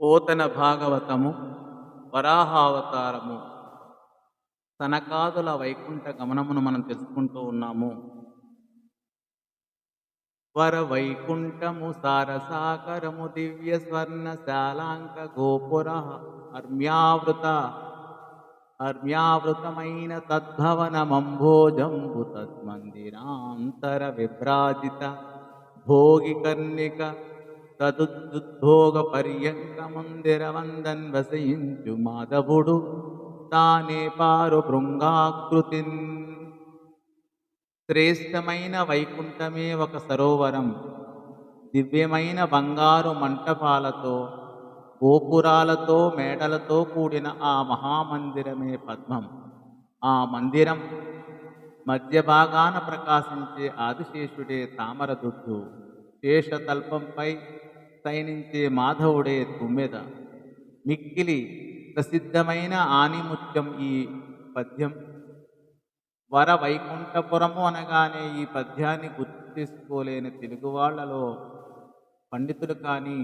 పోతన భాగవతము వరాహావతారము సనకాదుల వైకుంఠ గమనమును మనం తెలుసుకుంటూ ఉన్నాము. వర వైకుంఠము సారసాకరము దివ్య స్వర్ణ శాలాంక గోపుర అర్మ్యావృత అర్మ్యావృతమైన తద్భవనమంభోజంబు తద్మందిరాంతర విభ్రాజిత భోగి కర్ణిక తదుద్భోగ పర్యంక మందిర వందన్ వసయించు మాధవుడు తానే పారు భృంగాకృతిన్. శ్రేష్టమైన వైకుంఠమే ఒక సరోవరం, దివ్యమైన బంగారు మంటపాలతో గోపురాలతో మేడలతో కూడిన ఆ మహామందిరమే పద్మం. ఆ మందిరం మధ్య భాగాన ప్రకాశించే ఆదిశేషుడే తామరదుద్దు, శేషతల్పంపై శయనించే మాధవుడే తుమ్మెద. మిక్కిలి ప్రసిద్ధమైన ఆనిముత్యం ఈ పద్యం. వర వైకుంఠపురము అనగానే ఈ పద్యాన్ని గుర్తు చేసుకోలేని తెలుగు వాళ్ళలో పండితులు కానీ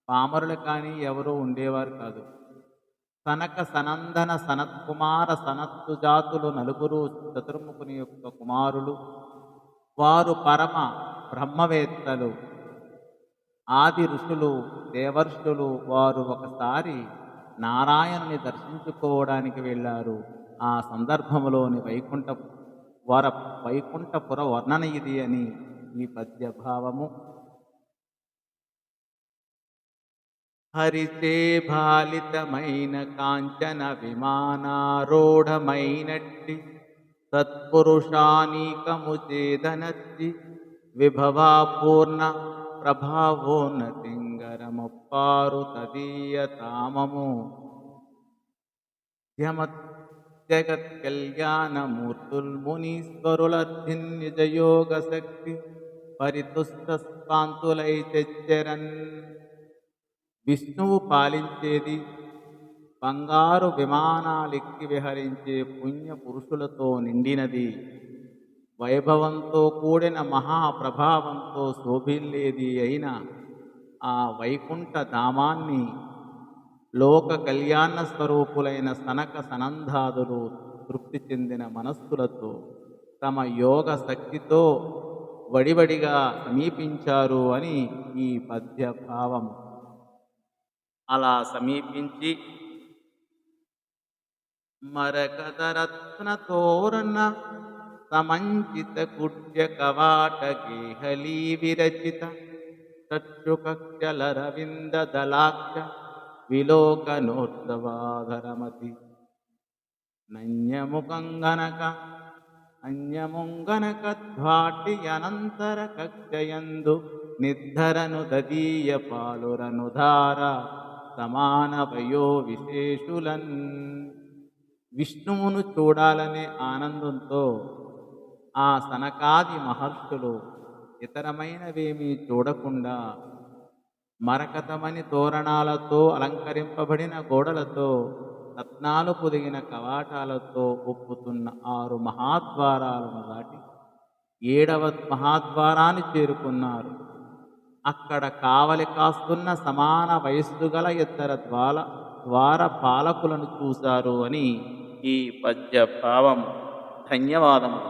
పామరులు కానీ ఎవరూ ఉండేవారు కాదు. సనక సనందన సనత్కుమార సనత్తు జాతులు నలుగురు చతుర్ముఖుని యొక్క కుమారులు. వారు పరమ బ్రహ్మవేత్తలు, ఆది ఋషులు, దేవర్షులు. వారు ఒకసారి నారాయణుని దర్శించుకోవడానికి వెళ్ళారు. ఆ సందర్భంలోని వైకుంఠపుర వర్ణన ఇది అని ఈ పద్య భావము. హరిచే బాలితమైన కాంచన విమానారూఢమైనట్టి సత్పురుషానీకము చేదనచ్చి విభవాపూర్ణ ప్రభావోన్నతింగరమప్పారు తదీయ తామము జగత్ కళ్యాణమూర్తుల్మునీశ్వరులర్ధిన్నిజయోగ శక్తి పరితుష్టస్పాంతులై చెచ్చరన్. విష్ణువు పాలించేది, బంగారు విమానాలెక్కి విహరించే పుణ్య పురుషులతో నిండినది, వైభవంతో కూడిన మహాప్రభావంతో శోభిల్లేది అయిన ఆ వైకుంఠ ధామాన్ని లోక కళ్యాణ స్వరూపులైన సనక సనందాదులు తృప్తి చెందిన మనస్సులతో తమ యోగ శక్తితో వడివడిగా సమీపించారు అని ఈ పద్య భావము. అలా సమీపించి మరకదరత్న తోరణ సమంచిత కుడ్య కవాట గేహలీ విరచిత చక్షుకక్షలరవింద దళాక్ష విలోకనోత్సవాధరమతి నన్యముకంగనక అన్యముంగనక ధ్వాటి అనంతర కక్షయందు నిర్ధరను దదీయ పాలురనుధార సమాన వయో విశేషులన్. విష్ణువును చూడాలనే ఆనందంతో ఆ సనకాది మహర్షులు ఇతరమైనవేమీ చూడకుండా మరకతమని తోరణాలతో అలంకరింపబడిన గోడలతో రత్నాలు పొదిగిన కవాటాలతో ఒప్పుతున్న 6 మహాద్వారాలను దాటి 7వ మహాద్వారాన్ని చేరుకున్నారు. అక్కడ కావలి కాస్తున్న సమాన వయస్సు గల ఇద్దరు ద్వార పాలకులను చూశారు అని ఈ పద్య భావం. ధన్యవాదములు.